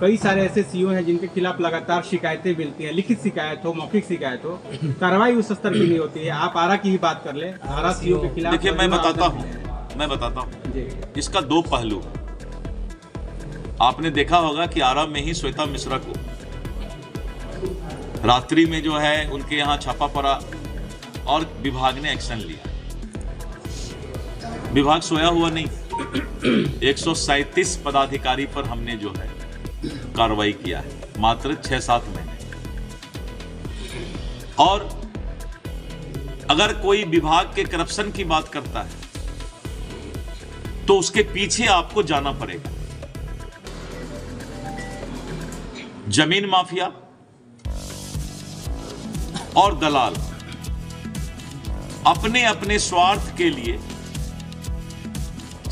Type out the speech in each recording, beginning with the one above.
कई सारे ऐसे सीईओ हैं जिनके खिलाफ लगातार शिकायतें मिलती हैं, लिखित शिकायत हो, मौखिक शिकायत हो, कार्रवाई उस स्तर की नहीं होती है। आप आरा की ही बात कर ले, आरा सीईओ के खिलाफ। देखिए मैं बताता हूँ इसका दो पहलू। आपने देखा होगा कि आरा में ही श्वेता मिश्रा को रात्रि में जो है उनके यहाँ छापा पड़ा और विभाग ने एक्शन लिया। विभाग सोया हुआ नहीं, 137 पदाधिकारी पर हमने जो है कार्रवाई किया है मात्र 6-7 महीने। और अगर कोई विभाग के करप्शन की बात करता है तो उसके पीछे आपको जाना पड़ेगा। जमीन माफिया और दलाल अपने अपने स्वार्थ के लिए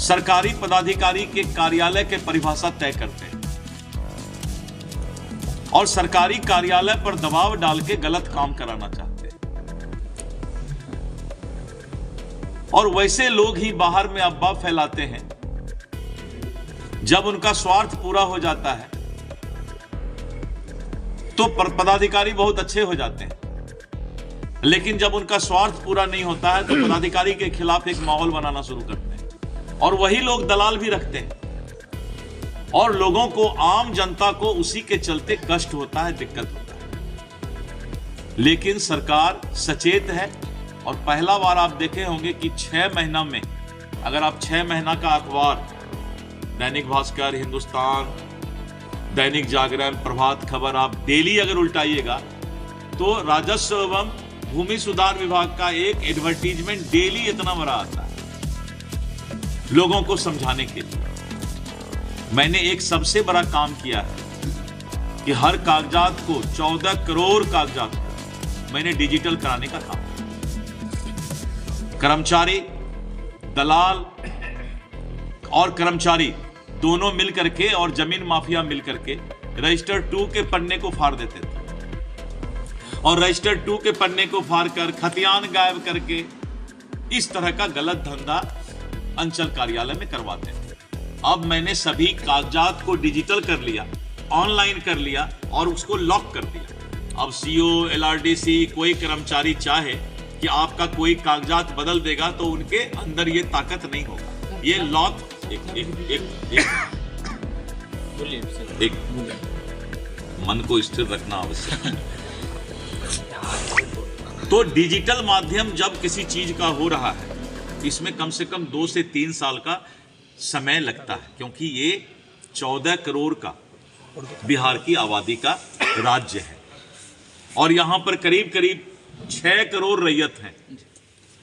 सरकारी पदाधिकारी के कार्यालय के परिभाषा तय करते हैं और सरकारी कार्यालय पर दबाव डाल के गलत काम कराना चाहते हैं। और वैसे लोग ही बाहर में अफवाह फैलाते हैं। जब उनका स्वार्थ पूरा हो जाता है तो पदाधिकारी बहुत अच्छे हो जाते हैं, लेकिन जब उनका स्वार्थ पूरा नहीं होता है तो पदाधिकारी के खिलाफ एक माहौल बनाना शुरू करते हैं और वही लोग दलाल भी रखते हैं और लोगों को, आम जनता को उसी के चलते कष्ट होता है, दिक्कत होता है। लेकिन सरकार सचेत है और पहला बार आप देखे होंगे कि 6 महीना में, अगर आप 6 महीना का अखबार दैनिक भास्कर, हिंदुस्तान, दैनिक जागरण, प्रभात खबर आप डेली अगर उल्टाइएगा तो राजस्व एवं भूमि सुधार विभाग का एक एडवर्टीजमेंट डेली इतना बड़ा आता है लोगों को समझाने के लिए। मैंने एक सबसे बड़ा काम किया है कि हर कागजात को, 14 करोड़ कागजात को मैंने डिजिटल कराने का काम। कर्मचारी, दलाल और कर्मचारी दोनों मिलकर के और जमीन माफिया मिलकर के रजिस्टर 2 के पन्ने को फाड़ देते थे और रजिस्टर 2 के पन्ने को फाड़ कर खतियान गायब करके इस तरह का गलत धंधा अंचल कार्यालय में करवाते थे। अब मैंने सभी कागजात को डिजिटल कर लिया, ऑनलाइन कर लिया और उसको लॉक कर दिया। अब सीईओ, एलआरडीसी, कोई कर्मचारी चाहे कि आपका कोई कागजात बदल देगा तो उनके अंदर ये ताकत नहीं होगा। ये लॉक एक मन को स्थिर रखना आवश्यक है। तो डिजिटल माध्यम जब किसी चीज का हो रहा है, इसमें कम से कम 2 से 3 साल का समय लगता है, क्योंकि ये 14 करोड़ का बिहार की आबादी का राज्य है और यहां पर करीब करीब 6 करोड़ रैयत हैं,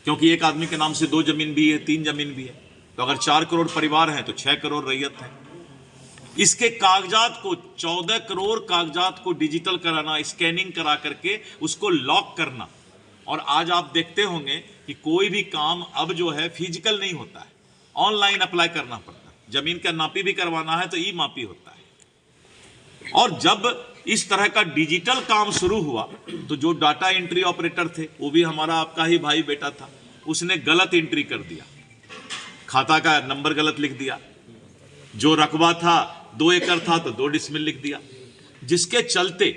क्योंकि एक आदमी के नाम से 2 जमीन भी है, 3 जमीन भी है। तो अगर 4 करोड़ परिवार हैं तो 6 करोड़ रैयत है। इसके कागजात को, 14 करोड़ कागजात को डिजिटल कराना, स्कैनिंग करा करके उसको लॉक करना। और आज आप देखते होंगे कि कोई भी काम अब जो है फिजिकल नहीं होता है, ऑनलाइन अप्लाई करना पड़ता है। जमीन का नापी भी करवाना है तो ई मापी होता है। और जब इस तरह का डिजिटल काम शुरू हुआ तो जो डाटा एंट्री ऑपरेटर थे, वो भी हमारा आपका ही भाई बेटा था, उसने गलत एंट्री कर दिया, खाता का नंबर गलत लिख दिया। जो रकबा था 2 एकड़ था तो 2 डिसमिल लिख दिया, जिसके चलते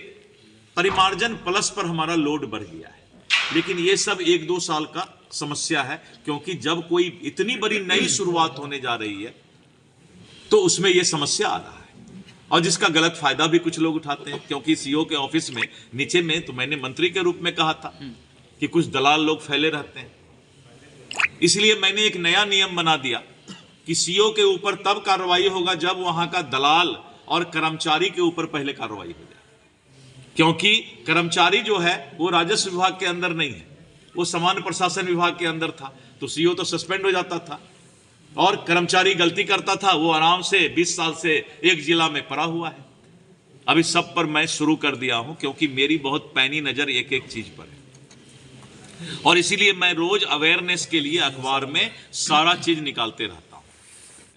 परिमार्जन प्लस पर हमारा लोड बढ़ गया है। लेकिन ये सब 1-2 साल का समस्या है, क्योंकि जब कोई इतनी बड़ी नई शुरुआत होने जा रही है तो उसमें यह समस्या आ रहा है और जिसका गलत फायदा भी कुछ लोग उठाते हैं। क्योंकि सीईओ के ऑफिस में नीचे में, तो मैंने मंत्री के रूप में कहा था कि कुछ दलाल लोग फैले रहते हैं, इसलिए मैंने एक नया नियम बना दिया कि सीईओ के ऊपर तब कार्रवाई होगा जब वहां का दलाल और कर्मचारी के ऊपर पहले कार्रवाई हो जाए। क्योंकि कर्मचारी जो है वो राजस्व विभाग के अंदर नहीं है, वो सामान्य प्रशासन विभाग के अंदर था, तो सीईओ तो सस्पेंड हो जाता था और कर्मचारी गलती करता था, वो आराम से 20 साल से एक जिला में पड़ा हुआ है। अभी सब पर मैं शुरू कर दिया हूं, क्योंकि मेरी बहुत पैनी नजर एक एक चीज पर है और इसीलिए मैं रोज अवेयरनेस के लिए अखबार में सारा चीज निकालते रहता हूं।